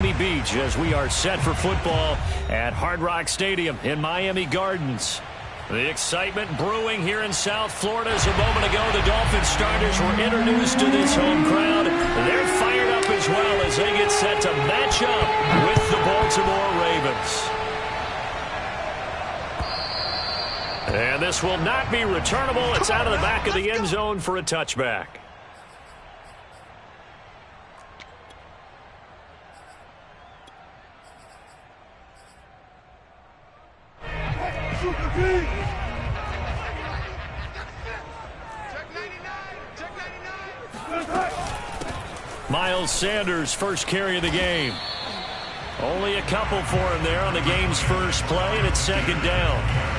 Miami Beach as we are set for football at Hard Rock Stadium in Miami Gardens. The excitement brewing here in South Florida as a moment ago the Dolphins starters were introduced to this home crowd. They're fired up as well as they get set to match up with the Baltimore Ravens. And this will not be returnable. It's out of the back of the end zone for a touchback. Miles Sanders, first carry of the game. Only a couple for him there on the game's first play, and it's second down.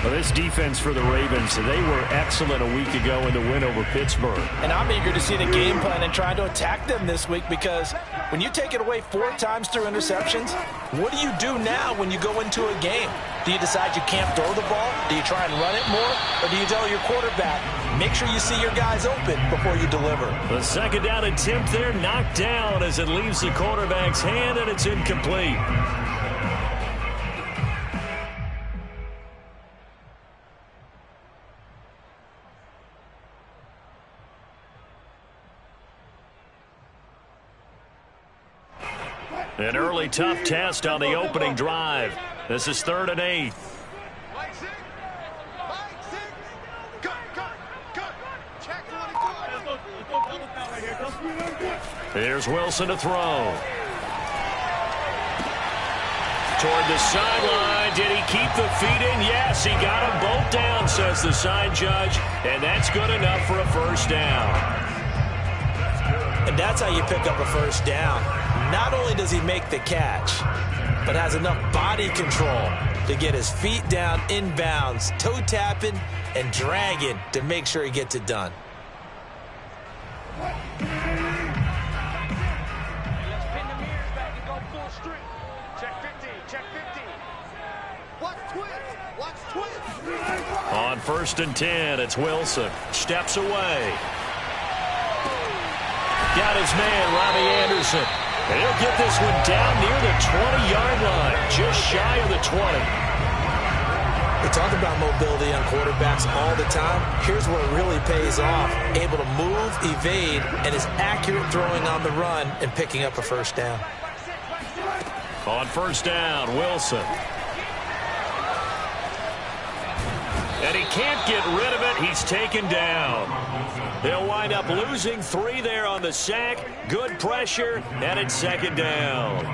Well, this defense for the Ravens, they were excellent a week ago in the win over Pittsburgh. And I'm eager to see the game plan and try to attack them this week, because when you take it away 4 times through interceptions, what do you do now when you go into a game? Do you decide you can't throw the ball? Do you try and run it more? Or do you tell your quarterback, make sure you see your guys open before you deliver? The second down attempt there knocked down as it leaves the quarterback's hand, and it's incomplete. An early tough test on the opening drive. This is 3rd and 8. Here's Wilson to throw. Toward the sideline. Did he keep the feet in? Yes, he got them both down, says the side judge. And that's good enough for a first down. And that's how you pick up a first down. Not only does he make the catch, but has enough body control to get his feet down inbounds, toe tapping and dragging to make sure he gets it done. On 1st and 10, it's Wilson. Steps away. Got his man, Robbie Anderson. And he'll get this one down near the 20-yard line, just shy of the 20. We talk about mobility on quarterbacks all the time. Here's where it really pays off. Able to move, evade, and is accurate throwing on the run and picking up a first down. On 1st down, Wilson. And he can't get rid of it. He's taken down. They'll wind up losing 3 there on the sack. Good pressure, and it's second down.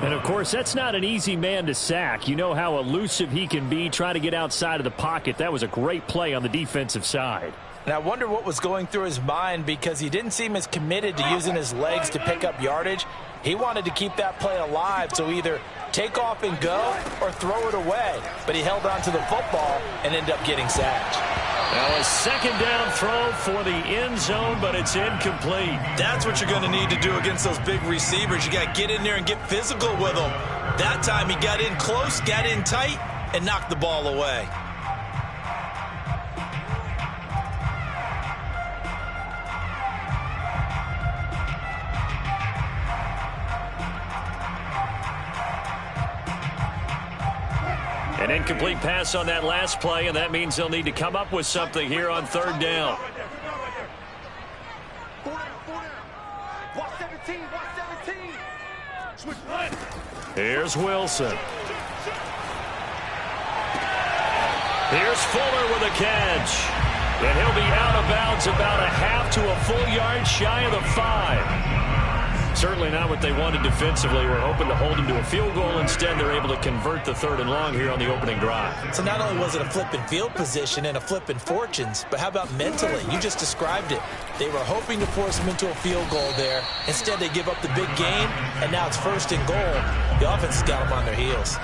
And, of course, that's not an easy man to sack. You know how elusive he can be trying to get outside of the pocket. That was a great play on the defensive side. And I wonder what was going through his mind, because he didn't seem as committed to using his legs to pick up yardage. He wanted to keep that play alive, so either take off and go or throw it away. But he held on to the football and ended up getting sacked. Now a second down throw for the end zone, but it's incomplete. That's what you're going to need to do against those big receivers. You got to get in there and get physical with them. That time he got in close, got in tight, and knocked the ball away. An incomplete pass on that last play, and that means they'll need to come up with something here on 3rd down. Here's Wilson. Here's Fuller with a catch. And he'll be out of bounds about a half to a full yard shy of the 5. Certainly not what they wanted defensively. We're hoping to hold them to a field goal. Instead, they're able to convert the 3rd and long here on the opening drive. So not only was it a flipping field position and a flipping fortunes, but how about mentally? You just described it. They were hoping to force them into a field goal there. Instead, they give up the big gain, and now it's 1st and goal. The offense has got them on their heels.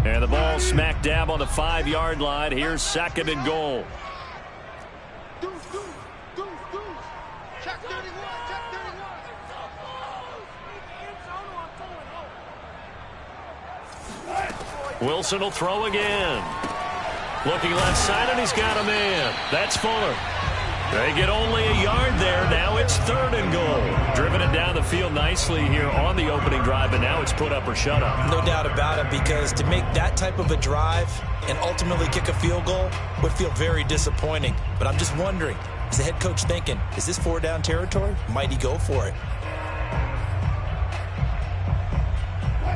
And the ball smack dab on the 5-yard line. Here's 2nd and goal. Wilson will throw again. Looking left side, and he's got a man. That's Fuller. They get only a yard there. Now it's 3rd and goal. Driven it down the field nicely here on the opening drive, but now it's put up or shut up. No doubt about it, because to make that type of a drive and ultimately kick a field goal would feel very disappointing. But I'm just wondering, is the head coach thinking, is this 4-down territory? Might he go for it?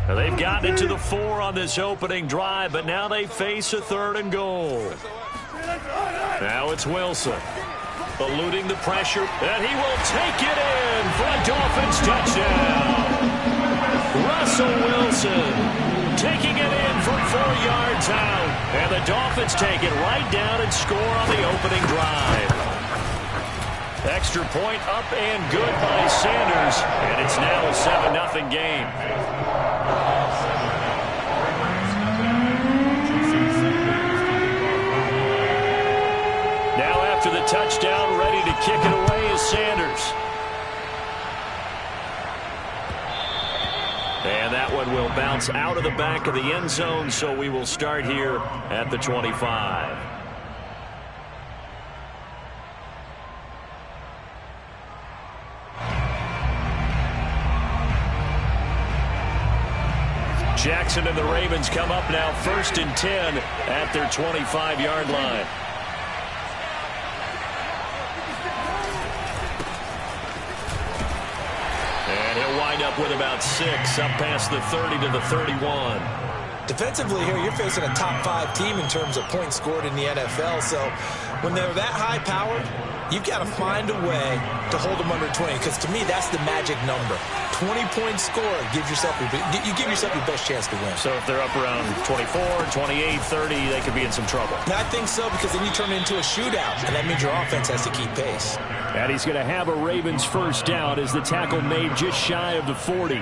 Now they've gotten it to the 4 on this opening drive, but now they face a 3rd and goal. Now it's Wilson. Eluding the pressure, and he will take it in for a Dolphins touchdown. Russell Wilson taking it in from 4 yards out, and the Dolphins take it right down and score on the opening drive. Extra point up and good by Sanders, and it's now a 7-0 game. After the touchdown, ready to kick it away is Sanders. And that one will bounce out of the back of the end zone, so we will start here at the 25. Jackson and the Ravens come up now 1st and 10 at their 25-yard line. Wind up with about 6, up past the 30 to the 31. Defensively here, you're facing a top 5 team in terms of points scored in the NFL. So when they're that high-powered, you've got to find a way to hold them under 20, because to me, that's the magic number. 20-point score, you give yourself your best chance to win. So if they're up around 24, 28, 30, they could be in some trouble. I think so, because then you turn it into a shootout, and that means your offense has to keep pace. And he's going to have a Ravens 1st down as the tackle made just shy of the 40.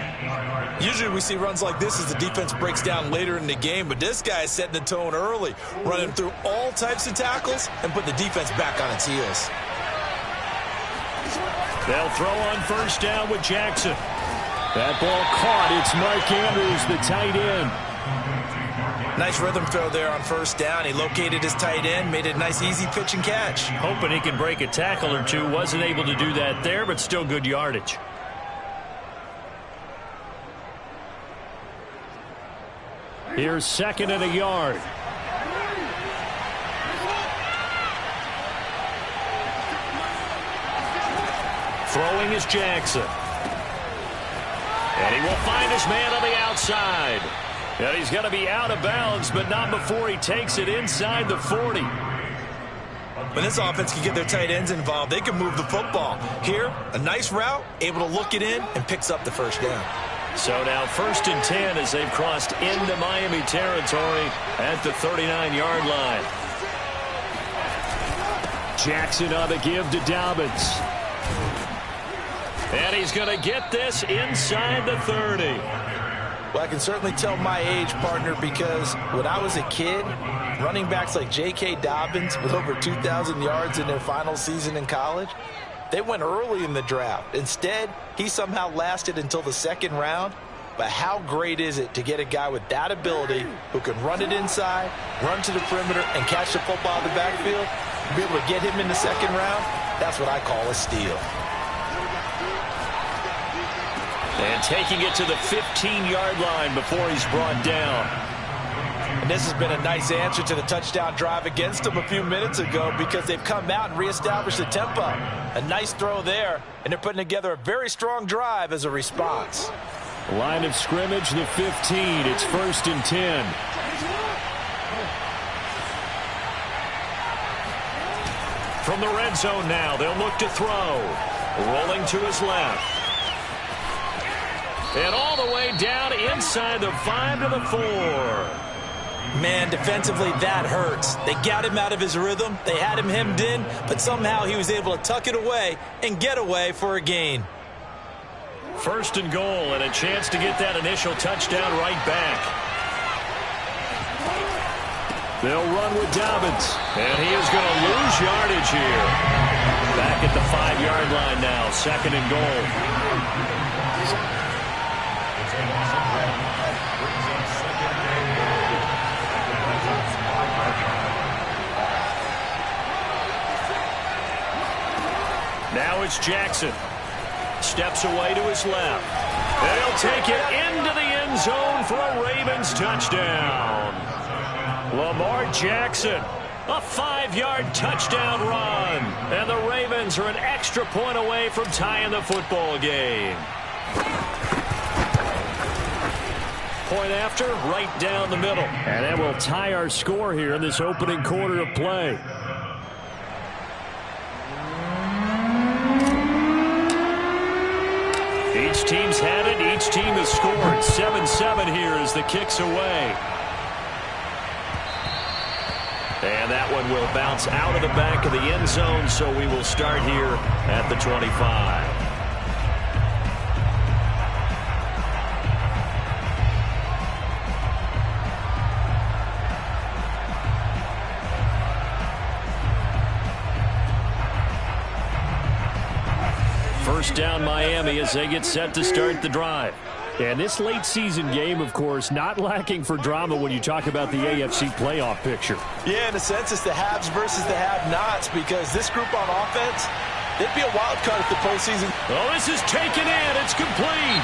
Usually we see runs like this as the defense breaks down later in the game, but this guy is setting the tone early, running through all types of tackles and putting the defense back on its heels. They'll throw on 1st down with Jackson. That ball caught. It's Mark Andrews, the tight end. Nice rhythm throw there on 1st down. He located his tight end, made it a nice easy pitch and catch. Hoping he can break a tackle or two. Wasn't able to do that there, but still good yardage. Here's 2nd and a yard. Throwing is Jackson. And he will find his man on the outside. And he's going to be out of bounds, but not before he takes it inside the 40. When this offense can get their tight ends involved, they can move the football. Here, a nice route, able to look it in, and picks up the 1st down. So now 1st and 10 as they've crossed into Miami territory at the 39-yard line. Jackson on the give to Dobbins. And he's going to get this inside the 30. Well, I can certainly tell my age, partner, because when I was a kid, running backs like J.K. Dobbins with over 2,000 yards in their final season in college, they went early in the draft. Instead, he somehow lasted until the 2nd round. But how great is it to get a guy with that ability who can run it inside, run to the perimeter, and catch the football in the backfield? Be able to get him in the 2nd round, that's what I call a steal. And taking it to the 15-yard line before he's brought down. And this has been a nice answer to the touchdown drive against them a few minutes ago, because they've come out and reestablished the tempo. A nice throw there, and they're putting together a very strong drive as a response. Line of scrimmage, the 15. It's 1st and 10. From the red zone now, they'll look to throw. Rolling to his left. And all the way down inside the 5 to the 4. Man, defensively, that hurts. They got him out of his rhythm. They had him hemmed in, but somehow he was able to tuck it away and get away for a gain. 1st and goal, and a chance to get that initial touchdown right back. They'll run with Dobbins, and he is going to lose yardage here. Back at the 5-yard line now, 2nd and goal. Now it's Jackson. Steps away to his left. And he'll take it into the end zone for a Ravens touchdown. Lamar Jackson, a 5-yard touchdown run. And the Ravens are an extra point away from tying the football game. Point after, right down the middle. And that will tie our score here in this opening quarter of play. Each team's had it. Each team has scored. 7-7 here as the kick's away. And that one will bounce out of the back of the end zone, so we will start here at the 25. First down Miami as they get set to start the drive. And this late season game, of course, not lacking for drama when you talk about the AFC playoff picture. Yeah, in a sense, it's the haves versus the have-nots, because this group on offense, they'd be a wild card at the postseason. Oh, this is taken in. It's complete.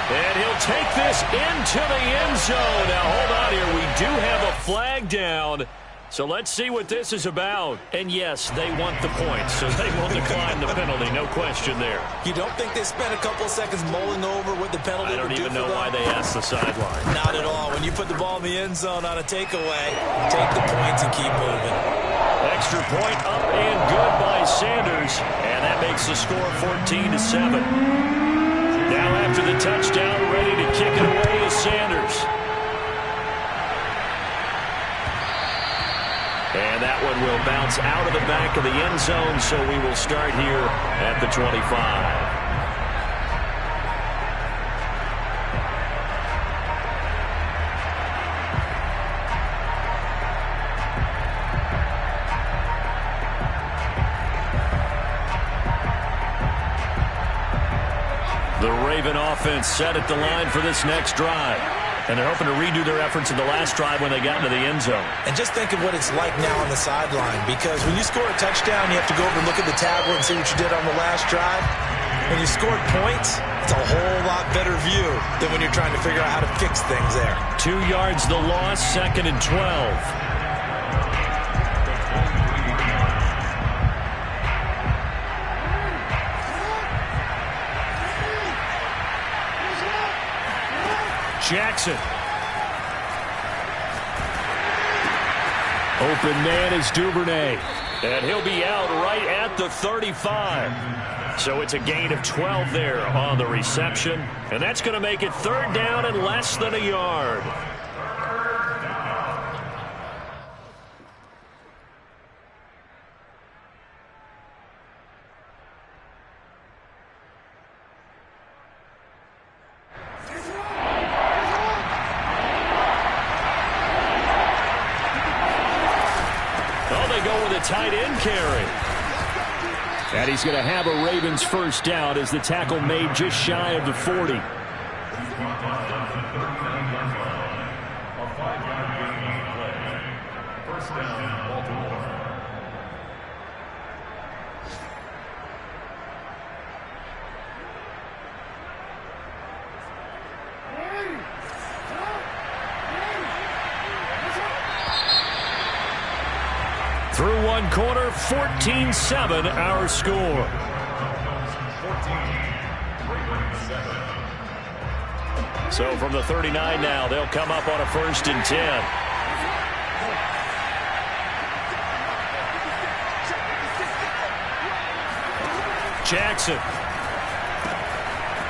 And he'll take this into the end zone. Now, hold on here. We do have a flag down. So let's see what this is about. And yes, they want the points, so they will decline the penalty. No question there. You don't think they spent a couple of seconds mulling over what the penalty would do? I don't even know why they asked the sideline. Not at all. When you put the ball in the end zone on a takeaway, take the points and keep moving. Extra point up and good by Sanders. And that makes the score 14-7. Now after the touchdown, ready to kick it away is Sanders. And that one will bounce out of the back of the end zone, so we will start here at the 25. The Raven offense set at the line for this next drive. And they're hoping to redo their efforts in the last drive when they got into the end zone. And just think of what it's like now on the sideline, because when you score a touchdown, you have to go over and look at the tablet and see what you did on the last drive. When you scored points, it's a whole lot better view than when you're trying to figure out how to fix things there. 2 yards the loss, 2nd and 12. Jackson. Open man is Duvernay. And he'll be out right at the 35. So it's a gain of 12 there on the reception. And that's going to make it 3rd down and less than a yard. Tight end carry. And he's going to have a Ravens first down as the tackle made just shy of the 40. Through one quarter, 14-7 our score. So from the 39 now, they'll come up on a 1st and 10. Jackson.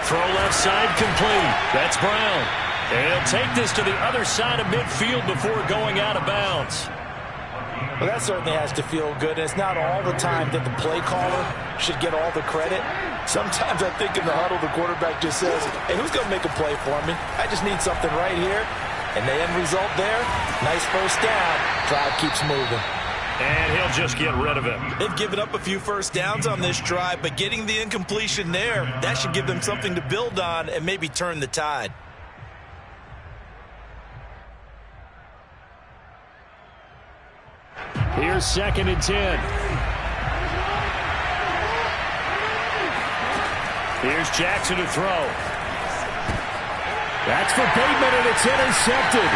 Throw left side complete. That's Brown. And he'll take this to the other side of midfield before going out of bounds. Well, that certainly has to feel good. And it's not all the time that the play caller should get all the credit. Sometimes I think in the huddle, the quarterback just says, hey, who's going to make a play for me? I just need something right here. And the end result there, nice first down. Drive keeps moving. And he'll just get rid of it. They've given up a few first downs on this drive, but getting the incompletion there, that should give them something to build on and maybe turn the tide. Here's 2nd and 10. Here's Jackson to throw. That's for Bateman, and it's intercepted.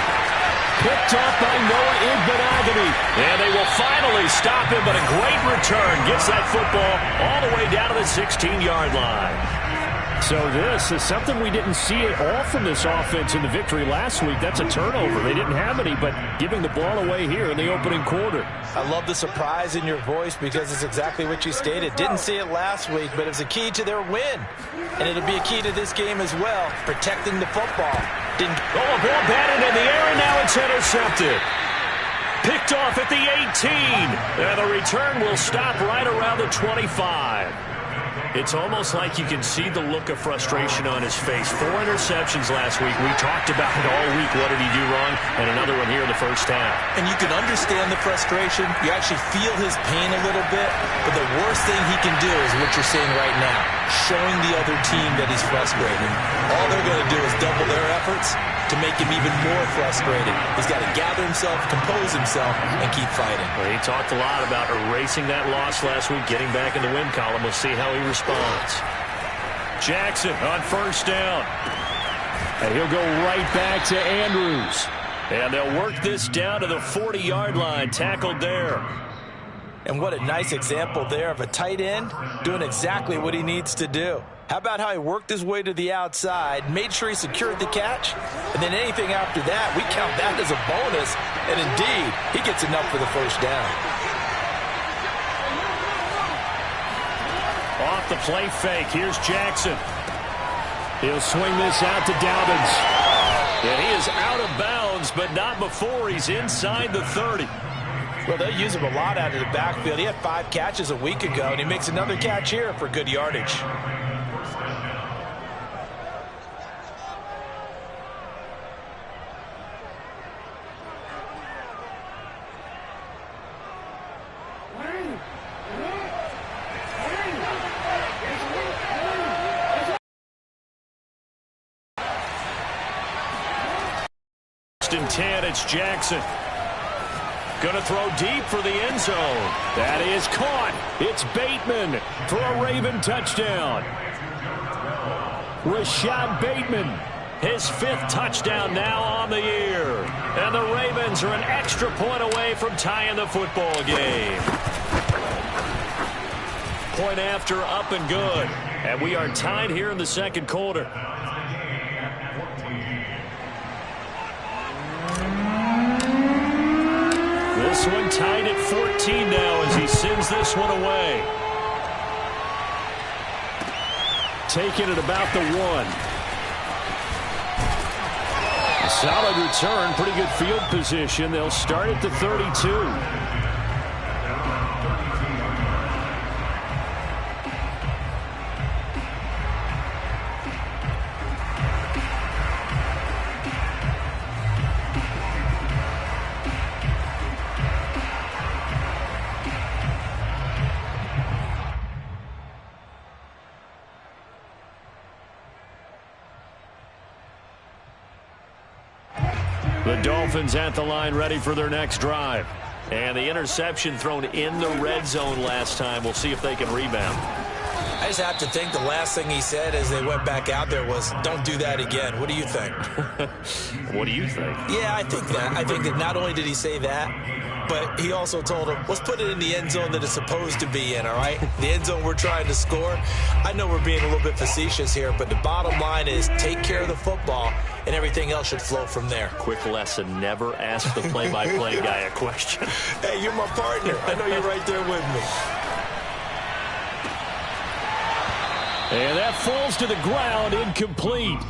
Picked off by Noah Igbenogany. And they will finally stop him, but a great return gets that football all the way down to the 16-yard line. So this is something we didn't see at all from this offense in the victory last week. That's a turnover. They didn't have any, but giving the ball away here in the opening quarter. I love the surprise in your voice because it's exactly what you stated. Didn't see it last week, but it's a key to their win. And it'll be a key to this game as well, protecting the football. Didn't. Oh, a ball batted in the air, and now it's intercepted. Picked off at the 18. And the return will stop right around the 25. It's almost like you can see the look of frustration on his face. 4 interceptions last week. We talked about it all week. What did he do wrong? And another one here in the first half. And you can understand the frustration. You actually feel his pain a little bit. But the worst thing he can do is what you're seeing right now, showing the other team that he's frustrated. All they're going to do is double their efforts to make him even more frustrated. He's got to gather himself, compose himself, and keep fighting. Well, he talked a lot about erasing that loss last week, getting back in the win column. We'll see how he responds. Jackson on first down. And he'll go right back to Andrews. And they'll work this down to the 40-yard line, tackled there. And what a nice example there of a tight end doing exactly what he needs to do. How about how he worked his way to the outside, made sure he secured the catch, and then anything after that, we count that as a bonus, and indeed, he gets enough for the first down. Off the play fake, here's Jackson. He'll swing this out to Dobbins. And he is out of bounds, but not before he's inside the 30. Well, they use him a lot out of the backfield. He had 5 catches a week ago, and he makes another catch here for good yardage. And 10, it's Jackson. Gonna throw deep for the end zone. That is caught. It's Bateman for a Raven touchdown. Rashad Bateman. His 5th touchdown now on the year. And the Ravens are an extra point away from tying the football game. Point after, up and good. And we are tied here in the second quarter. This one tied at 14 now as he sends this one away. Taking it about the 1. A solid return, pretty good field position. They'll start at the 32. The Dolphins at the line ready for their next drive. And the interception thrown in the red zone last time. We'll see if they can rebound. I just have to think the last thing he said as they went back out there was, don't do that again. What do you think? What do you think? Yeah, I think that. I think that not only did he say that, but he also told him, let's put it in the end zone that it's supposed to be in, all right? The end zone we're trying to score. I know we're being a little bit facetious here, but the bottom line is take care of the football, and everything else should flow from there. Quick lesson, never ask the play-by-play guy a question. Hey, you're my partner. I know you're right there with me. And that falls to the ground, incomplete.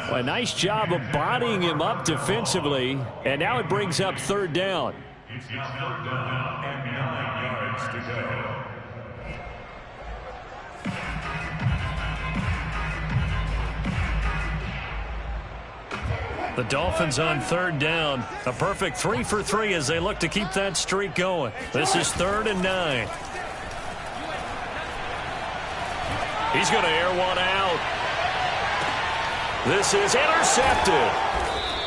Well, a nice job of bodying him up defensively, and now it brings up 3rd down. It's now 3rd down and 9 yards to go. The Dolphins on 3rd down. A perfect 3 for 3 as they look to keep that streak going. This is 3rd and 9. He's going to air one out. This is intercepted.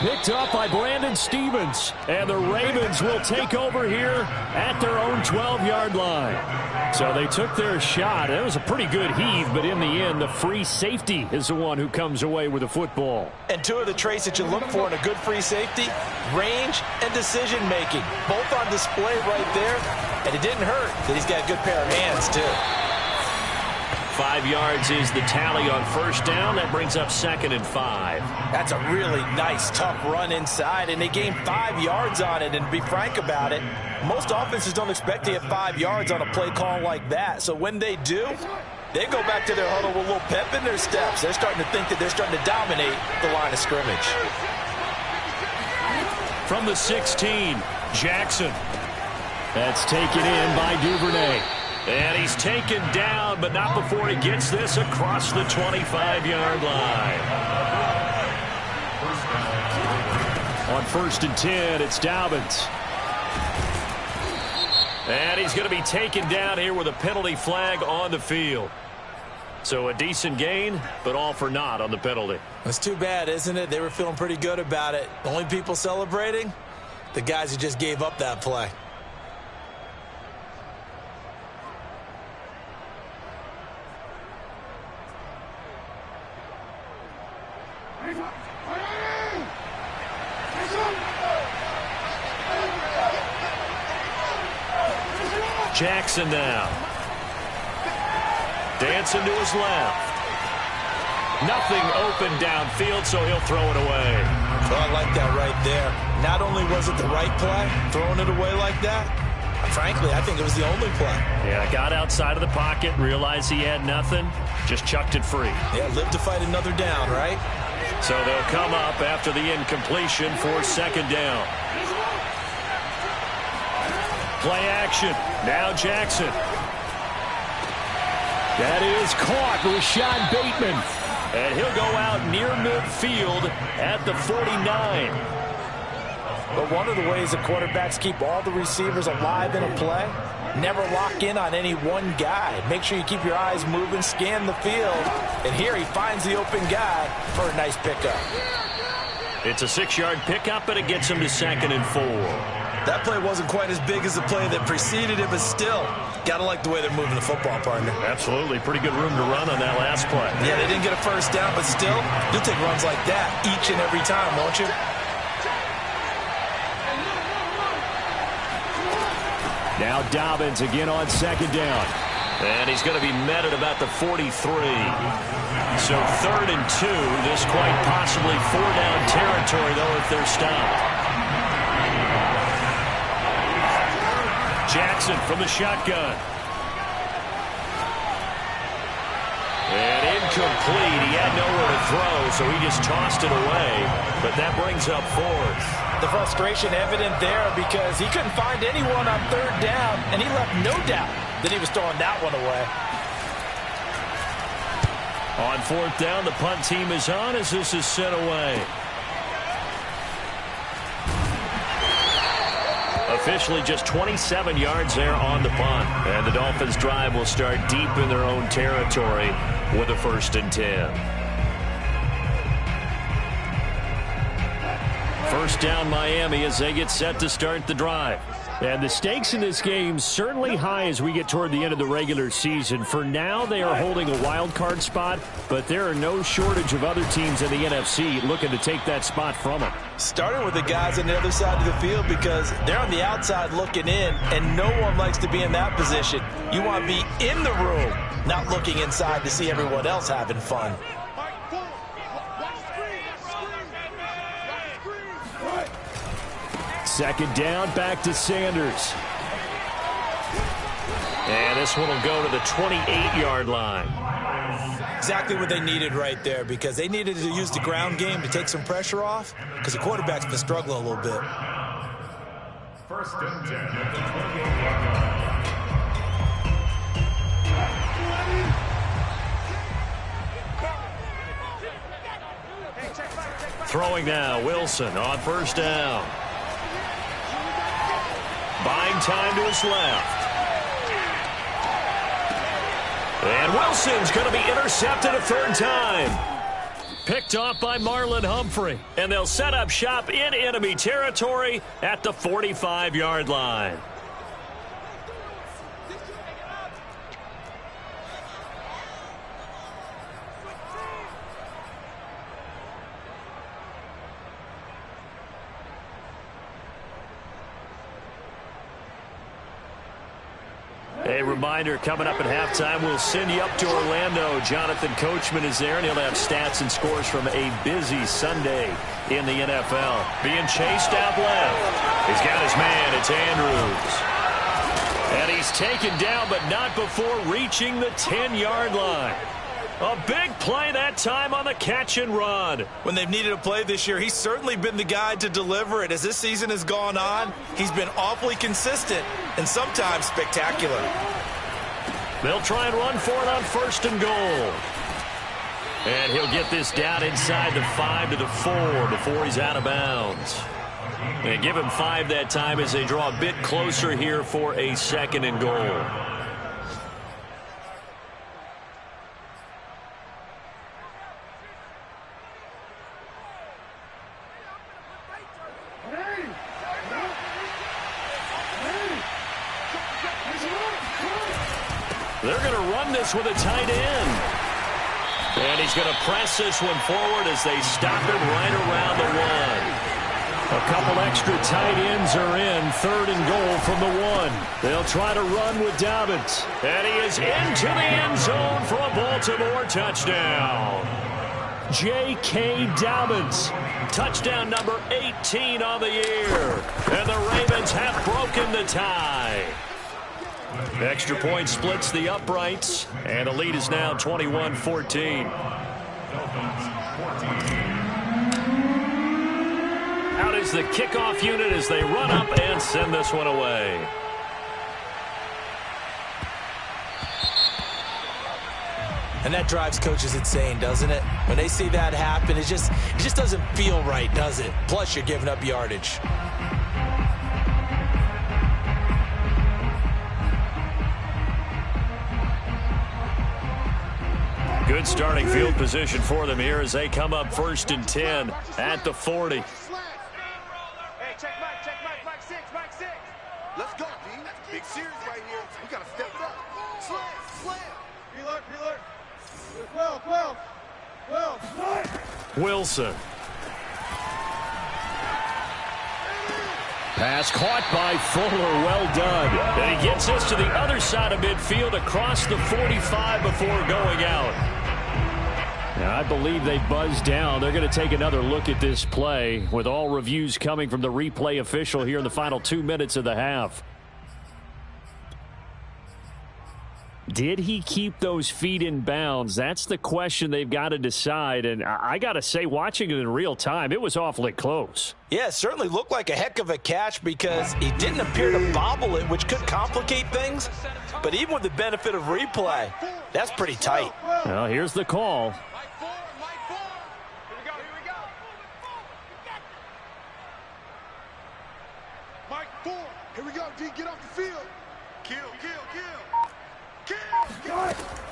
Picked up by Brandon Stevens. And the Ravens will take over here at their own 12-yard line. So they took their shot. It was a pretty good heave, but in the end, the free safety is the one who comes away with the football. And two of the traits that you look for in a good free safety, range and decision-making. Both on display right there. And it didn't hurt that he's got a good pair of hands, too. 5 yards is the tally on first down. That brings up 2nd and 5. That's a really nice, tough run inside, and they gained 5 yards on it. And to be frank about it, most offenses don't expect to get 5 yards on a play call like that. So when they do, they go back to their huddle with a little pep in their steps. They're starting to think that they're starting to dominate the line of scrimmage. From the 16, Jackson. That's taken in by Duvernay. And he's taken down, but not before he gets this across the 25-yard line. On 1st and 10, it's Dobbins. And he's going to be taken down here with a penalty flag on the field. So a decent gain, but all for naught on the penalty. It's too bad, isn't it? They were feeling pretty good about it. The only people celebrating, the guys who just gave up that play. Jackson now. Dancing to his left. Nothing open downfield, so he'll throw it away. Well, I like that right there. Not only was it the right play, throwing it away like that, frankly, I think it was the only play. Yeah, got outside of the pocket, realized he had nothing, just chucked it free. Yeah, live to fight another down, right? So they'll come up after the incompletion for 2nd down. Play action. Now Jackson. That is caught. Rashad Bateman. And he'll go out near midfield at the 49. But one of the ways that quarterbacks keep all the receivers alive in a play, never lock in on any one guy. Make sure you keep your eyes moving, scan the field. And here he finds the open guy for a nice pickup. It's a 6-yard pickup, and it gets him to 2nd and 4. That play wasn't quite as big as the play that preceded it, but still, got to like the way they're moving the football, partner. Absolutely. Pretty good room to run on that last play. Yeah, they didn't get a first down, but still, you'll take runs like that each and every time, won't you? Now Dobbins again on 2nd down. And he's going to be met at about the 43. So 3rd and 2. This quite possibly 4-down territory, though, if they're stopped. Jackson from the shotgun. And incomplete. He had nowhere to throw, so he just tossed it away. But that brings up 4th. The frustration evident there because he couldn't find anyone on 3rd down, and he left no doubt that he was throwing that one away. On 4th down, the punt team is on as this is sent away. Officially just 27 yards there on the punt. And the Dolphins' drive will start deep in their own territory with a 1st and 10. 1st down Miami as they get set to start the drive. And the stakes in this game certainly high as we get toward the end of the regular season. For now, they are holding a wild card spot, but there are no shortage of other teams in the NFC looking to take that spot from them. Starting with the guys on the other side of the field because they're on the outside looking in, and no one likes to be in that position. You want to be in the room, not looking inside to see everyone else having fun. Second down, back to Sanders. And this one will go to the 28-yard line. Exactly what they needed right there because they needed to use the ground game to take some pressure off because the quarterback's been struggling a little bit. 1st and 10 at the 28-yard line. Throwing now, Wilson on 1st down. Buying time to his left. And Wilson's going to be intercepted a 3rd time. Picked off by Marlon Humphrey. And they'll set up shop in enemy territory at the 45-yard line. A reminder, coming up at halftime, we'll send you up to Orlando. Jonathan Coachman is there, and he'll have stats and scores from a busy Sunday in the NFL. Being chased out left. He's got his man. It's Andrews. And he's taken down, but not before reaching the 10-yard line. A big play that time on the catch and run. When they've needed a play this year, he's certainly been the guy to deliver it. As this season has gone on, he's been awfully consistent and sometimes spectacular. They'll try and run for it on 1st and goal. And he'll get this down inside the 5 to the 4 before he's out of bounds. And give him 5 that time as they draw a bit closer here for a 2nd and goal. They're going to run this with a tight end. And he's going to press this one forward as they stop him right around the 1. A couple extra tight ends are in. 3rd and goal from the 1. They'll try to run with Dobbins. And he is into the end zone for a Baltimore touchdown. J.K. Dobbins. Touchdown number 18 on the year. And the Ravens have broken the tie. Extra point splits the uprights, and the lead is now 21-14. Out is the kickoff unit as they run up and send this one away. And that drives coaches insane, doesn't it? When they see that happen, it just doesn't feel right, does it? Plus, you're giving up yardage. Good starting field position for them here as they come up 1st and 10 at the 40. Hey, check Mike 6. Let's go, D. Big series right here. We got to step it up. Slam. Preload. 12. Wilson. Pass caught by Fuller. Well done. And he gets us to the other side of midfield across the 45 before going out. Now, I believe they buzzed down. They're going to take another look at this play with all reviews coming from the replay official here in the final 2 minutes of the half. Did he keep those feet in bounds? That's the question they've got to decide. And I got to say, watching it in real time, it was awfully close. Yeah, it certainly looked like a heck of a catch because he didn't appear to bobble it, which could complicate things. But even with the benefit of replay, that's pretty tight. Well, here's the call. Mike 4. Here we go, D. Get off the field. Kill.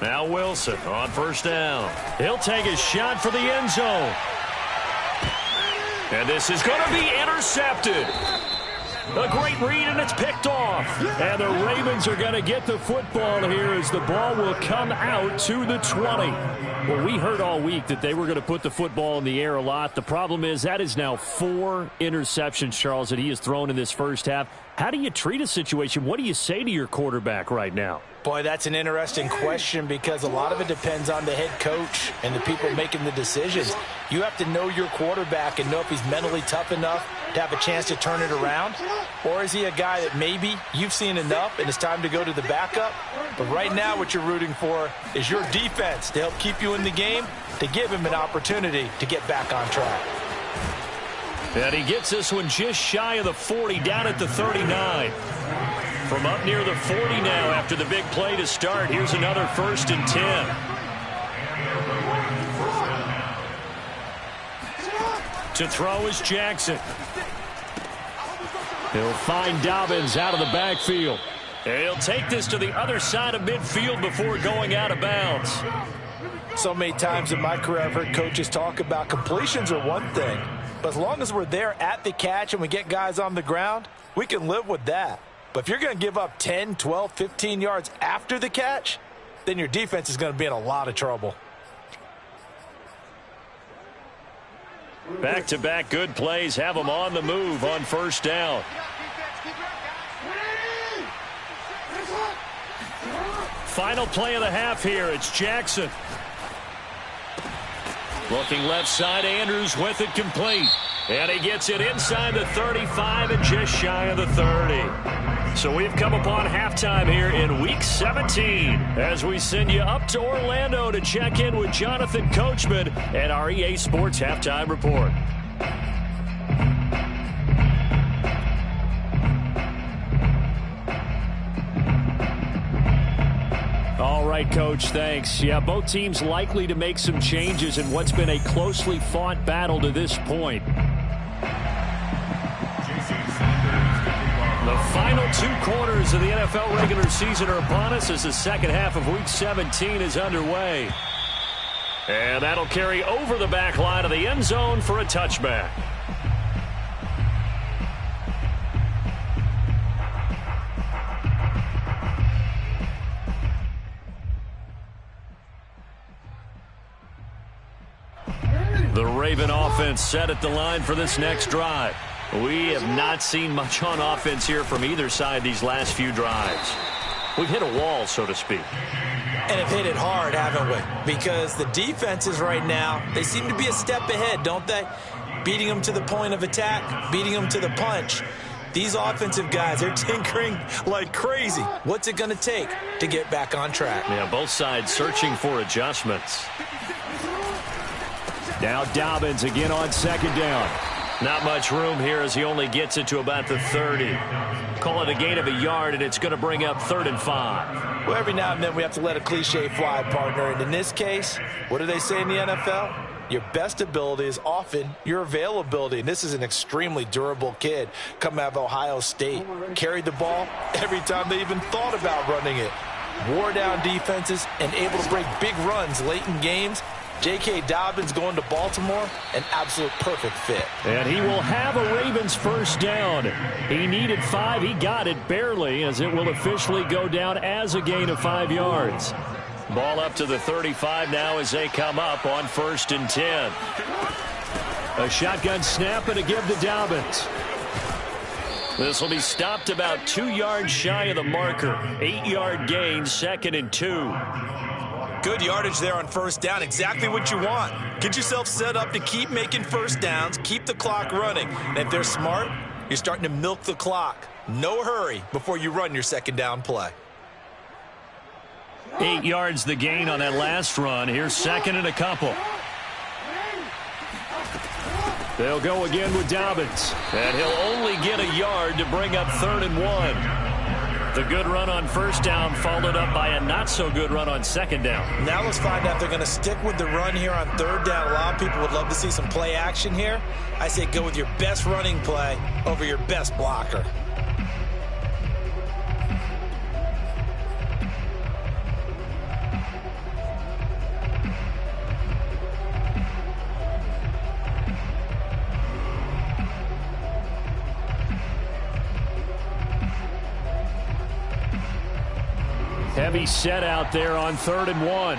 Now Wilson on 1st down. He'll take a shot for the end zone. And this is going to be intercepted. A great read, and it's picked off. And the Ravens are going to get the football here as the ball will come out to the 20. Well, we heard all week that they were going to put the football in the air a lot. The problem is that is now 4 interceptions, Charles, that he has thrown in this first half. How do you treat a situation? What do you say to your quarterback right now? Boy, that's an interesting question because a lot of it depends on the head coach and the people making the decisions. You have to know your quarterback and know if he's mentally tough enough to have a chance to turn it around, or is he a guy that maybe you've seen enough and it's time to go to the backup? But right now what you're rooting for is your defense to help keep you in the game, to give him an opportunity to get back on track. And he gets this one just shy of the 40, down at the 39. From up near the 40 now after the big play to start. Here's another 1st and 10. To throw is Jackson. He'll find Dobbins out of the backfield. And he'll take this to the other side of midfield before going out of bounds. So many times in my career I've heard coaches talk about completions are one thing, but as long as we're there at the catch and we get guys on the ground, we can live with that. But if you're going to give up 10, 12, 15 yards after the catch, then your defense is going to be in a lot of trouble. Back-to-back good plays have them on the move on first down. Final play of the half here. It's Jackson. Looking left side, Andrews with it complete. And he gets it inside the 35 and just shy of the 30. So we've come upon halftime here in Week 17 as we send you up to Orlando to check in with Jonathan Coachman and our EA Sports Halftime Report. All right, Coach, thanks. Yeah, both teams likely to make some changes in what's been a closely fought battle to this point. The final 2 quarters of the NFL regular season are upon us as the second half of Week 17 is underway. And that'll carry over the back line of the end zone for a touchback. The Raven offense set at the line for this next drive. We have not seen much on offense here from either side these last few drives. We've hit a wall, so to speak. And have hit it hard, haven't we? Because the defenses right now, they seem to be a step ahead, don't they? Beating them to the point of attack, beating them to the punch. These offensive guys, they're tinkering like crazy. What's it going to take to get back on track? Yeah, both sides searching for adjustments. Now Dobbins again on second down. Not much room here as he only gets it to about the 30. Call it a gain of a yard, and it's going to bring up 3rd and 5. Well, every now and then we have to let a cliche fly, partner. And in this case, what do they say in the NFL? Your best ability is often your availability. And this is an extremely durable kid coming out of Ohio State. Carried the ball every time they even thought about running it. Wore down defenses and able to break big runs late in games. J.K. Dobbins going to Baltimore, an absolute perfect fit. And he will have a Ravens first down. He needed 5. He got it barely as it will officially go down as a gain of 5 yards. Ball up to the 35 now as they come up on 1st and 10. A shotgun snap and a give to Dobbins. This will be stopped about 2 yards shy of the marker. 8-yard gain, 2nd and 2. Good yardage there on first down. Exactly what you want. Get yourself set up to keep making first downs, keep the clock running. And if they're smart, you're starting to milk the clock. No hurry before you run your second down play. 8 yards the gain on that last run. Here's 2nd and a couple. They'll go again with Dobbins. And he'll only get a yard to bring up 3rd and 1. The good run on first down followed up by a not-so-good run on second down. Now let's find out if they're going to stick with the run here on 3rd down. A lot of people would love to see some play action here. I say go with your best running play over your best blocker. Heavy set out there on 3rd and 1.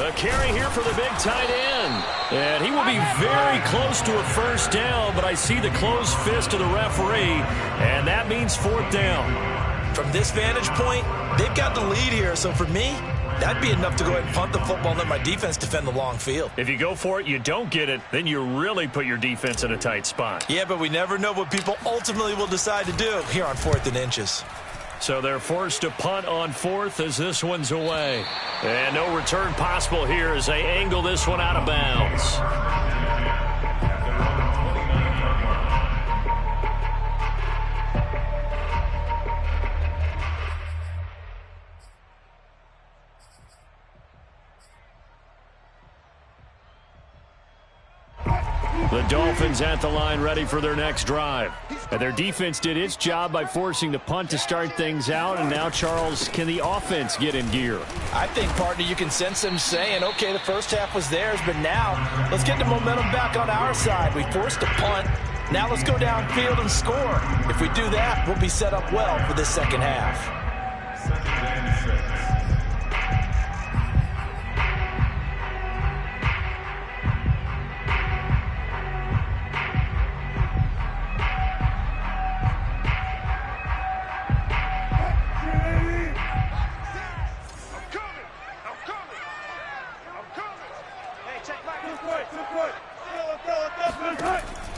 A carry here for the big tight end. And he will be very close to a first down, but I see the closed fist of the referee, and that means 4th down. From this vantage point, they've got the lead here, so for me, that'd be enough to go ahead and punt the football and let my defense defend the long field. If you go for it, you don't get it, then you really put your defense in a tight spot. Yeah, but we never know what people ultimately will decide to do here on 4th and inches. So they're forced to punt on 4th as this one's away. And no return possible here as they angle this one out of bounds. The Dolphins at the line ready for their next drive. And their defense did its job by forcing the punt to start things out. And now, Charles, can the offense get in gear? I think, partner, you can sense them saying, okay, the first half was theirs, but now let's get the momentum back on our side. We forced a punt. Now let's go downfield and score. If we do that, we'll be set up well for this second half. Second and 6.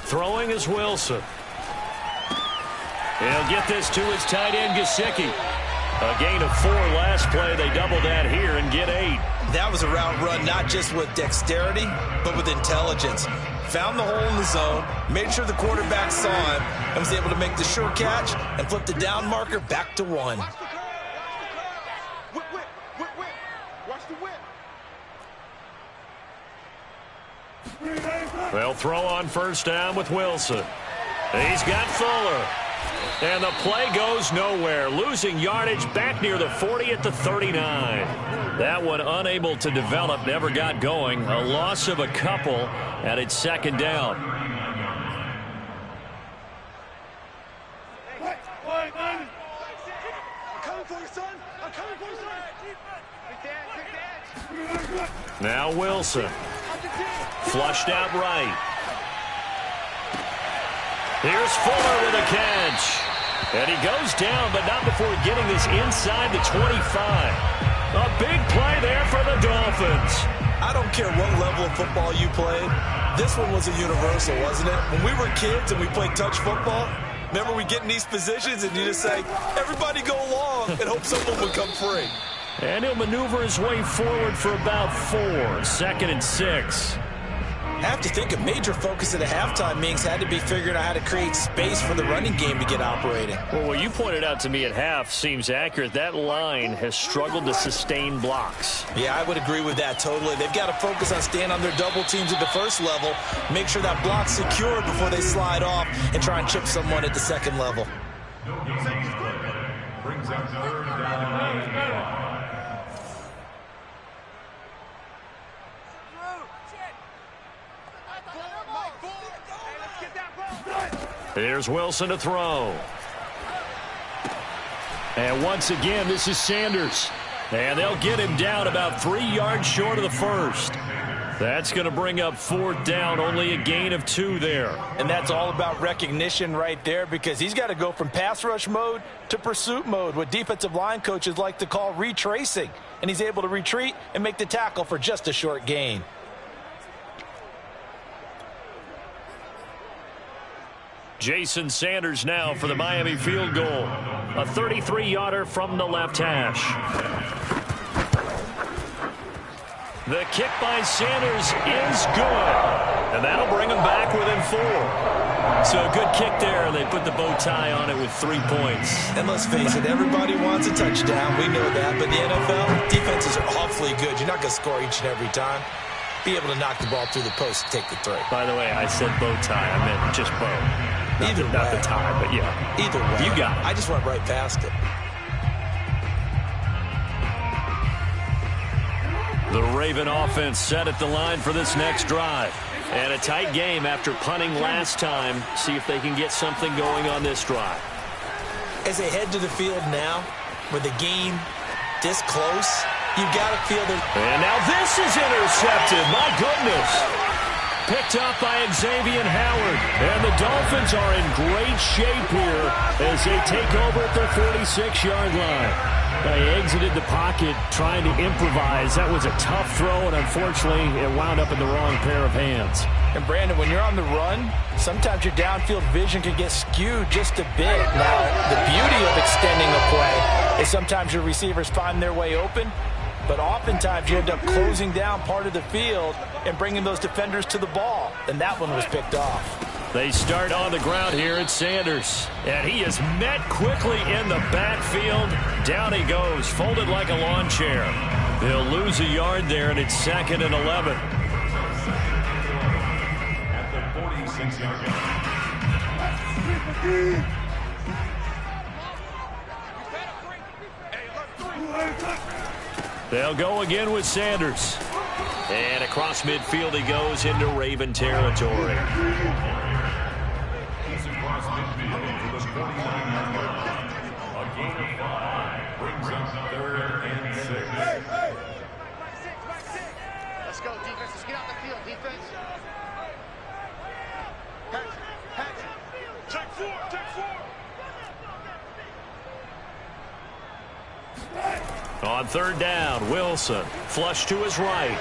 Throwing is Wilson. He'll get this to his tight end, Gesicki. A gain of 4 last play. They double that here and get 8. That was a route run not just with dexterity, but with intelligence. Found the hole in the zone, made sure the quarterback saw him, and was able to make the sure catch and flip the down marker back to 1. Watch the curve. Whip, whip, whip, whip. Watch the whip. They'll throw on first down with Wilson. He's got Fuller. And the play goes nowhere. Losing yardage back near the 40 at the 39. That one unable to develop, never got going. A loss of a couple, and it's second down. I'm coming for you, son. I'm coming for you, son. Big dad. Now Wilson. Flushed out right. Here's Fuller with a catch. And he goes down, but not before getting this inside the 25. A big play there for the Dolphins. I don't care what level of football you played. This one was a universal, wasn't it? When we were kids and we played touch football, remember we get in these positions and you just say, everybody go along, and hope someone would come free. And he'll maneuver his way forward for about 4. Second and 6. I have to think a major focus at the halftime meetings had to be figuring out how to create space for the running game to get operating. Well, what you pointed out to me at half seems accurate. That line has struggled to sustain blocks. Yeah, I would agree with that totally. They've got to focus on staying on their double teams at the first level, make sure that block's secure before they slide off and try and chip someone at the second level. Brings up third down and 5. Here's Wilson to throw. And once again, this is Sanders. And they'll get him down about 3 yards short of the first. That's going to bring up fourth down, only a gain of 2 there. And that's all about recognition right there, because he's got to go from pass rush mode to pursuit mode, what defensive line coaches like to call retracing. And he's able to retreat and make the tackle for just a short gain. Jason Sanders now for the Miami field goal. A 33-yarder from the left hash. The kick by Sanders is good. And that'll bring him back within 4. So a good kick there. They put the bow tie on it with 3 points. And let's face it, everybody wants a touchdown. We know that. But the NFL, defenses are awfully good. You're not going to score each and every time. Be able to knock the ball through the post and take the throw. By the way, I said bow tie. I meant just bow. Not the tie, but yeah. Either way. You got it. I just went right past it. The Raven offense set at the line for this next drive. And a tight game after punting last time. See if they can get something going on this drive. As they head to the field now, with the game this close, you've got to feel the... And now this is intercepted. My goodness. Picked up by Xavier Howard. And the Dolphins are in great shape here as they take over at their 46-yard line. They exited the pocket trying to improvise. That was a tough throw, and unfortunately, it wound up in the wrong pair of hands. And, Brandon, when you're on the run, sometimes your downfield vision can get skewed just a bit. Now, the beauty of extending a play is sometimes your receivers find their way open, but oftentimes you end up closing down part of the field and bringing those defenders to the ball, and that one was picked off. They start on the ground here at Sanders, and he is met quickly in the backfield. Down he goes, folded like a lawn chair. They'll lose a yard there, and it's 2nd and 11. At the 40 They'll go again with Sanders. And across midfield he goes into Raven territory. He's across midfield to the 49-yard line. A gain of 5 brings up 3rd and 6. Let's go, defense. Let's get out the field, defense. Hatch. Check 4. On 3rd down, Wilson. Flush to his right.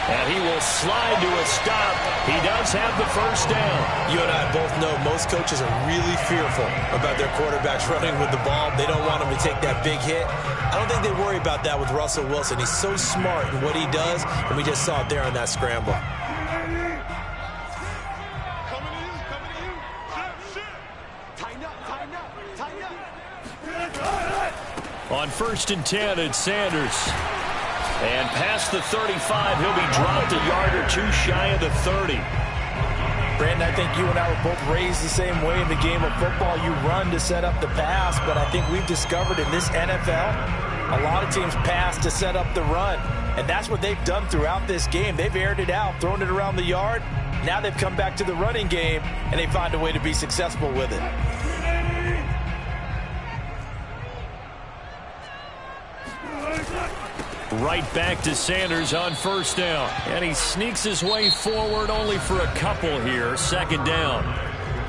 And he will slide to a stop. He does have the 1st down. You and I both know most coaches are really fearful about their quarterbacks running with the ball. They don't want him to take that big hit. I don't think they worry about that with Russell Wilson. He's so smart in what he does, and we just saw it there on that scramble. Coming to you. Shit. Tighten up. On 1st and 10, it's Sanders. And past the 35, he'll be dropped a yard or 2 shy of the 30. Brandon, I think you and I were both raised the same way in the game of football. You run to set up the pass, but I think we've discovered in this NFL, a lot of teams pass to set up the run. And that's what they've done throughout this game. They've aired it out, thrown it around the yard. Now they've come back to the running game, and they find a way to be successful with it. Right back to Sanders on 1st down. And he sneaks his way forward only for a couple here. 2nd down.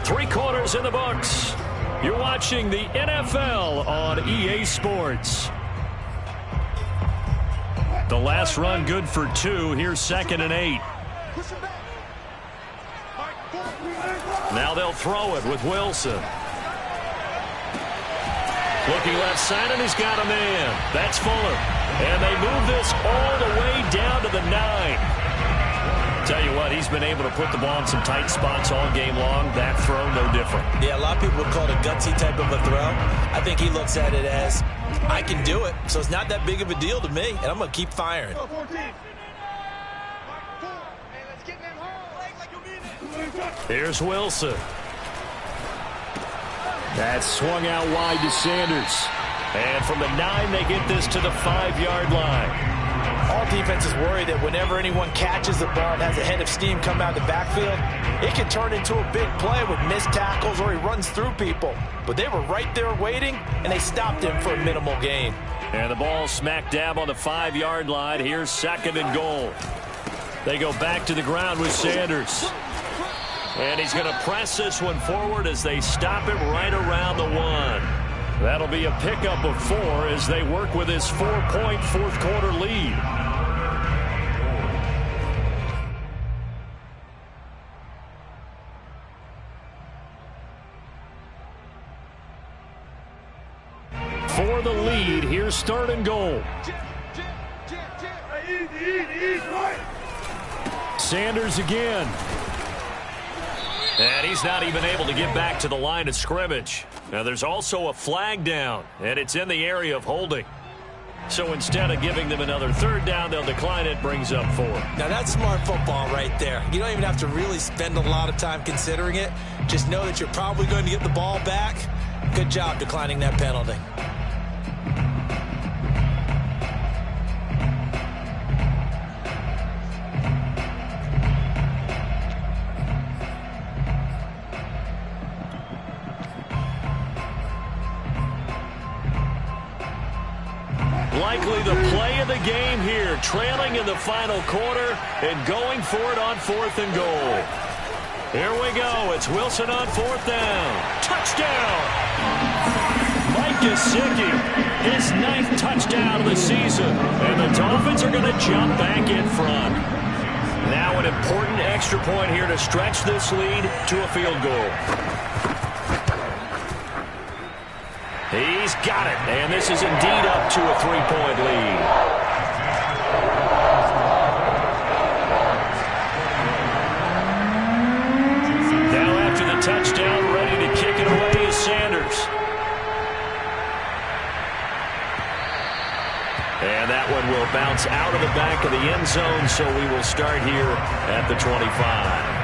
3 quarters in the books. You're watching the NFL on EA Sports. The last run good for 2. Here's 2nd and 8. Now they'll throw it with Wilson. Looking left side, and he's got a man. That's Fuller. And they move this all the way down to the 9. Tell you what, he's been able to put the ball in some tight spots all game long. That throw, no different. Yeah, a lot of people would call it a gutsy type of a throw. I think he looks at it as, I can do it, so it's not that big of a deal to me, and I'm going to keep firing. Here's Wilson. That's swung out wide to Sanders. And from the 9, they get this to the 5-yard line. All defenses worry that whenever anyone catches the ball and has a head of steam come out of the backfield, it can turn into a big play with missed tackles or he runs through people. But they were right there waiting, and they stopped him for a minimal gain. And the ball smack dab on the 5-yard line. Here's 2nd and goal. They go back to the ground with Sanders. And he's going to press this one forward as they stop him right around the 1. That'll be a pickup of 4 as they work with his 4-point 4th quarter lead. For the lead, here's 3rd and goal. Sanders again. And he's not even able to get back to the line of scrimmage. Now there's also a flag down, and it's in the area of holding. So instead of giving them another 3rd down, they'll decline it, brings up 4. Now that's smart football right there. You don't even have to really spend a lot of time considering it. Just know that you're probably going to get the ball back. Good job declining that penalty. Likely the play of the game here, trailing in the final quarter and going for it on 4th and goal. Here we go. It's Wilson on 4th down. Touchdown! Mike Gesicki, his 9th touchdown of the season. And the Dolphins are going to jump back in front. Now an important extra point here to stretch this lead to a field goal. He's got it, and this is indeed up to a 3-point lead. Now after the touchdown, ready to kick it away is Sanders. And that one will bounce out of the back of the end zone, so we will start here at the 25.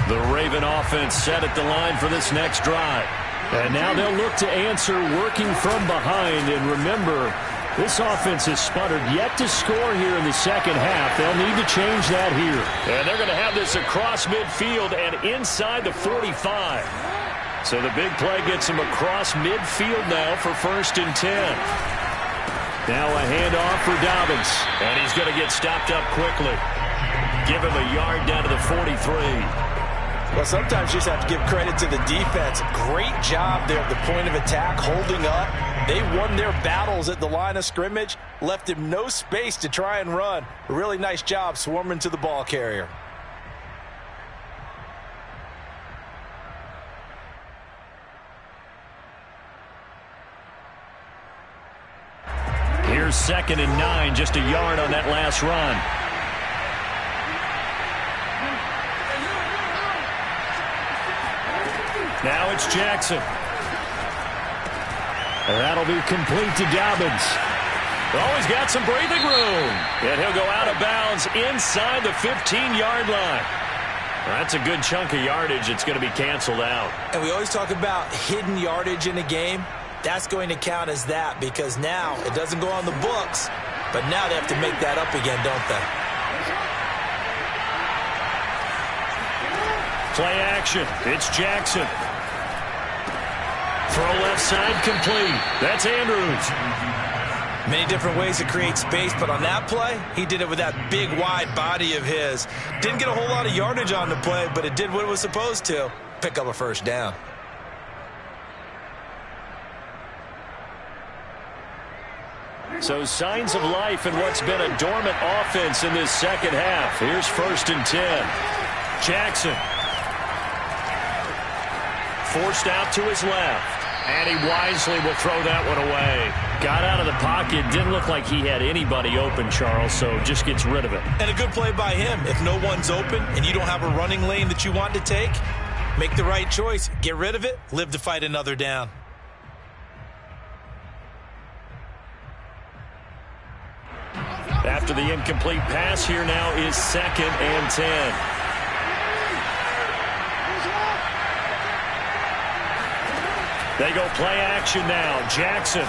The Raven offense set at the line for this next drive. And now they'll look to answer working from behind. And remember, this offense has sputtered yet to score here in the second half. They'll need to change that here. And they're going to have this across midfield and inside the 45. So the big play gets him across midfield now for 1st and 10. Now a handoff for Dobbins. And he's going to get stopped up quickly. Give him a yard down to the 43. Well, sometimes you just have to give credit to the defense. Great job there at the point of attack, holding up. They won their battles at the line of scrimmage, left him no space to try and run. A really nice job swarming to the ball carrier. Here's 2nd and 9, just a yard on that last run. Now it's Jackson. And that'll be complete to Dobbins. Oh, he's got some breathing room. And he'll go out of bounds inside the 15-yard line. That's a good chunk of yardage. It's going to be canceled out. And we always talk about hidden yardage in a game. That's going to count as that because now it doesn't go on the books, but now they have to make that up again, don't they? Play action. It's Jackson. Throw left side complete. That's Andrews. Many different ways to create space, but on that play, he did it with that big, wide body of his. Didn't get a whole lot of yardage on the play, but it did what it was supposed to. Pick up a 1st down. So signs of life in what's been a dormant offense in this second half. Here's 1st and 10. Jackson. Forced out to his left. And he wisely will throw that one away. Got out of the pocket. Didn't look like he had anybody open, Charles, so just gets rid of it. And a good play by him. If no one's open and you don't have a running lane that you want to take, make the right choice. Get rid of it. Live to fight another down. After the incomplete pass, here now is 2nd and 10. They go play action now. Jackson.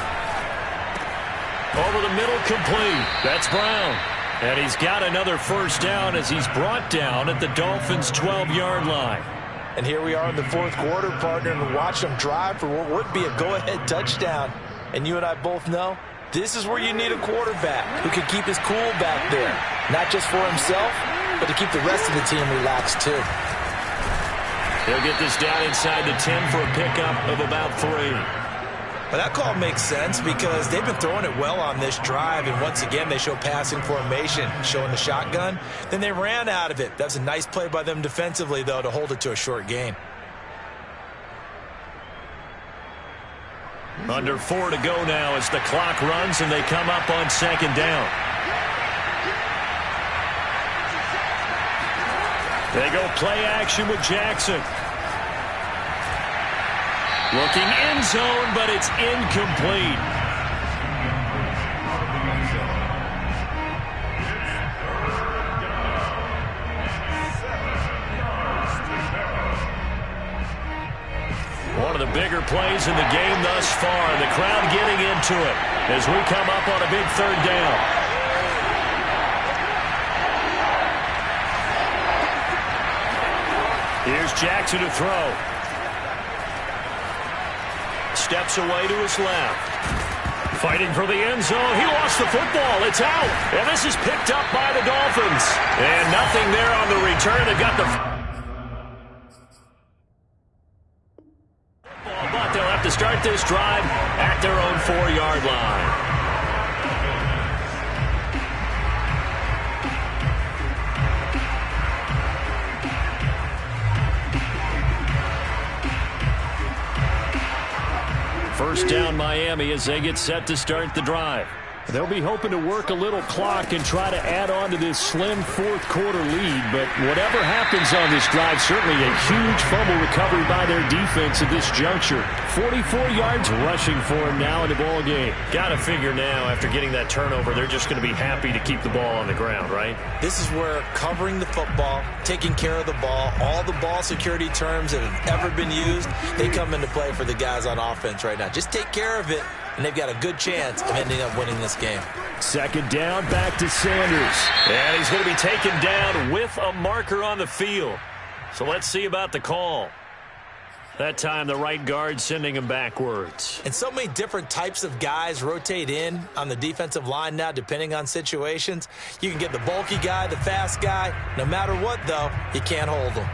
Over the middle, complete. That's Brown. And he's got another 1st down as he's brought down at the Dolphins' 12-yard line. And here we are in the 4th quarter, partner, and watch them drive for what would be a go-ahead touchdown. And you and I both know this is where you need a quarterback who can keep his cool back there. Not just for himself, but to keep the rest of the team relaxed, too. He'll get this down inside the 10 for a pickup of about 3. Well, that call makes sense because they've been throwing it well on this drive, and once again they show passing formation, showing the shotgun. Then they ran out of it. That's a nice play by them defensively, though, to hold it to a short gain. Under 4 to go now as the clock runs and they come up on 2nd down. They go play action with Jackson. Looking end zone, but it's incomplete. One of the bigger plays in the game thus far. The crowd getting into it as we come up on a big 3rd down. Here's Jackson to throw. Steps away to his left. Fighting for the end zone. He lost the football. It's out. And this is picked up by the Dolphins. And nothing there on the return. They got the football, but they'll have to start this drive at their own 4-yard line. First down Miami as they get set to start the drive. They'll be hoping to work a little clock and try to add on to this slim fourth-quarter lead. But whatever happens on this drive, certainly a huge fumble recovery by their defense at this juncture. 44 yards rushing for him now in the ball game. Got to figure now, after getting that turnover, they're just going to be happy to keep the ball on the ground, right? This is where covering the football, taking care of the ball, all the ball security terms that have ever been used, they come into play for the guys on offense right now. Just take care of it, and they've got a good chance of ending up winning this game. Second down, back to Sanders. And he's going to be taken down with a marker on the field. So let's see about the call. That time, the right guard sending him backwards. And so many different types of guys rotate in on the defensive line now, depending on situations. You can get the bulky guy, the fast guy. No matter what, though, you can't hold them.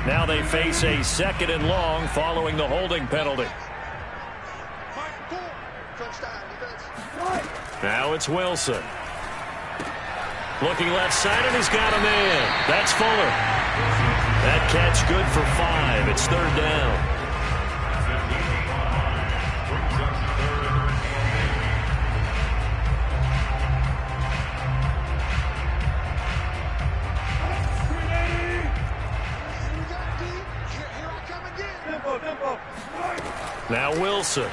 Now they face a second and long following the holding penalty. Now it's Wilson. Looking left side, and he's got a man. That's Fuller. That catch good for 5. It's third down. Now Wilson.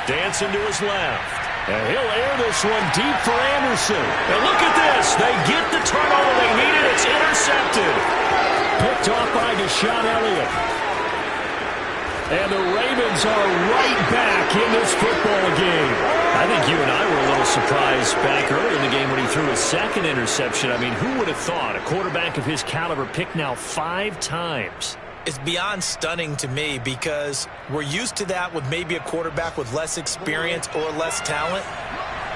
Dancing to his left. And he'll air this one deep for Anderson. And look at this. They get the turnover they needed. It's intercepted. Picked off by Deshaun Elliott. And the Ravens are right back in this football game. I think you and I were a little surprised back early in the game when he threw his second interception. I mean, who would have thought a quarterback of his caliber picked now 5 times? It's beyond stunning to me because we're used to that with maybe a quarterback with less experience or less talent.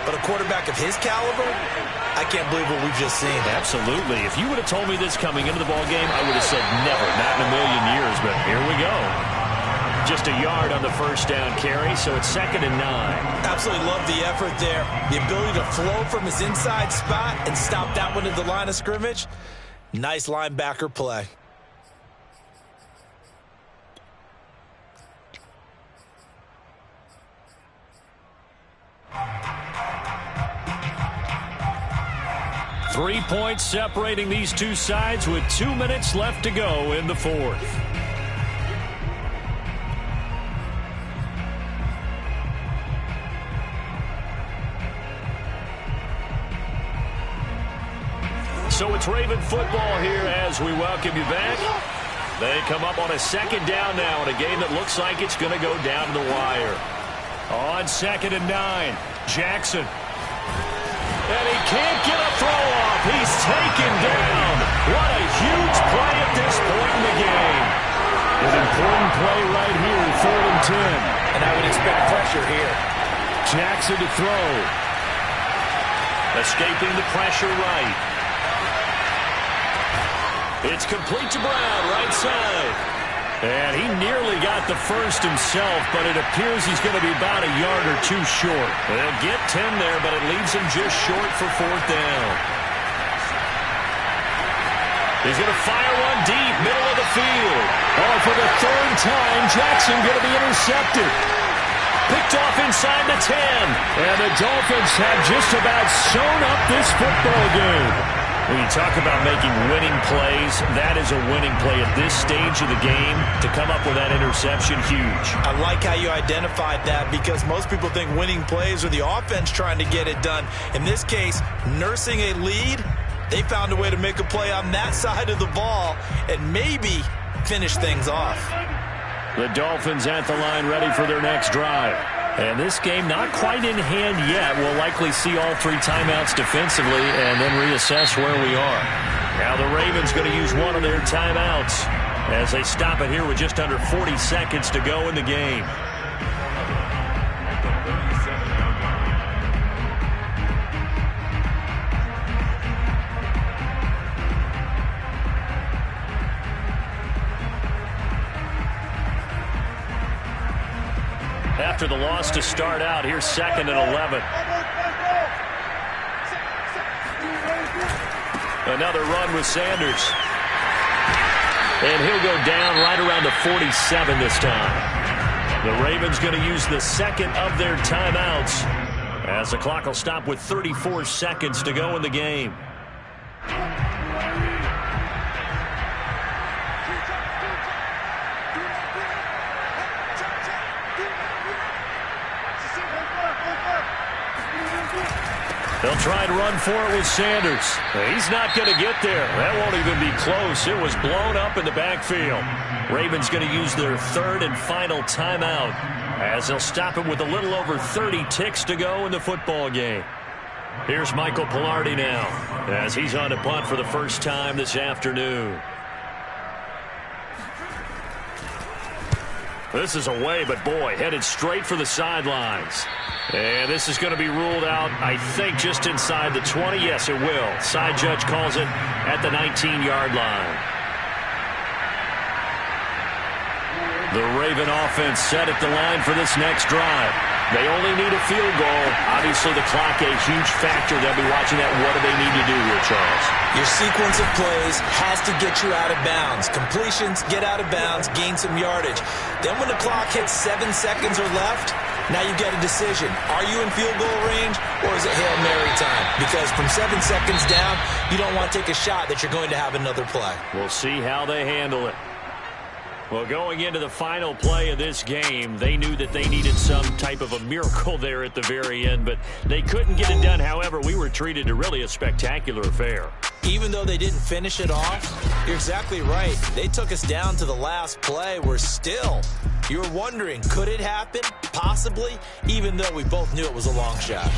But a quarterback of his caliber, I can't believe what we've just seen. Absolutely. If you would have told me this coming into the ball game, I would have said never, not in a million years. But here we go. Just a yard on the first down carry, so it's 2nd and 9. Absolutely love the effort there. The ability to flow from his inside spot and stop that one at the line of scrimmage. Nice linebacker play. Three points separating these two sides with 2 minutes left to go in the fourth. So it's Raven football here as we welcome you back. They come up on a second down now in a game that looks like it's going to go down to the wire. On 2nd and 9, Jackson. And he can't get a throw off. He's taken down. What a huge play at this point in the game. An important play right here, 3rd and 10. And I would expect pressure here. Jackson to throw. Escaping the pressure right. It's complete to Brown, right side. And he nearly got the first himself, but it appears he's going to be about a yard or 2 short. They'll get 10 there, but it leaves him just short for 4th down. He's going to fire one deep, middle of the field. Oh, for the 3rd time, Jackson going to be intercepted. Picked off inside the 10. And the Dolphins have just about sewn up this football game. When you talk about making winning plays, that is a winning play at this stage of the game. To come up with that interception, huge. I like how you identified that because most people think winning plays are the offense trying to get it done. In this case, nursing a lead, they found a way to make a play on that side of the ball and maybe finish things off. The Dolphins at the line ready for their next drive. And this game not quite in hand yet. We'll likely see all 3 timeouts defensively and then reassess where we are. Now the Ravens going to use one of their timeouts as they stop it here with just under 40 seconds to go in the game. After the loss to start out, here's 2nd and 11. Another run with Sanders. And he'll go down right around the 47 this time. The Ravens going to use the second of their timeouts as the clock will stop with 34 seconds to go in the game. They'll try and run for it with Sanders. He's not going to get there. That won't even be close. It was blown up in the backfield. Ravens going to use their third and final timeout as they'll stop it with a little over 30 ticks to go in the football game. Here's Michael Pilardi now as he's on to punt for the first time this afternoon. This is away, but boy, headed straight for the sidelines. And this is going to be ruled out, I think, just inside the 20. Yes, it will. Side judge calls it at the 19-yard line. The Raven offense set at the line for this next drive. They only need a field goal. Obviously, the clock a huge factor. They'll be watching that. What do they need to do here, Charles? Your sequence of plays has to get you out of bounds. Completions, get out of bounds, gain some yardage. Then when the clock hits 7 seconds or left, now you get a decision. Are you in field goal range or is it Hail Mary time? Because from 7 seconds down, you don't want to take a shot that you're going to have another play. We'll see how they handle it. Well, going into the final play of this game, they knew that they needed some type of a miracle there at the very end, but they couldn't get it done. However, we were treated to really a spectacular affair. Even though they didn't finish it off, you're exactly right. They took us down to the last play. We're still, you're wondering, could it happen? Possibly, even though we both knew it was a long shot.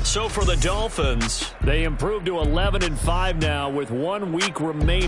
So for the Dolphins, they improved to 11-5 now with 1 week remaining.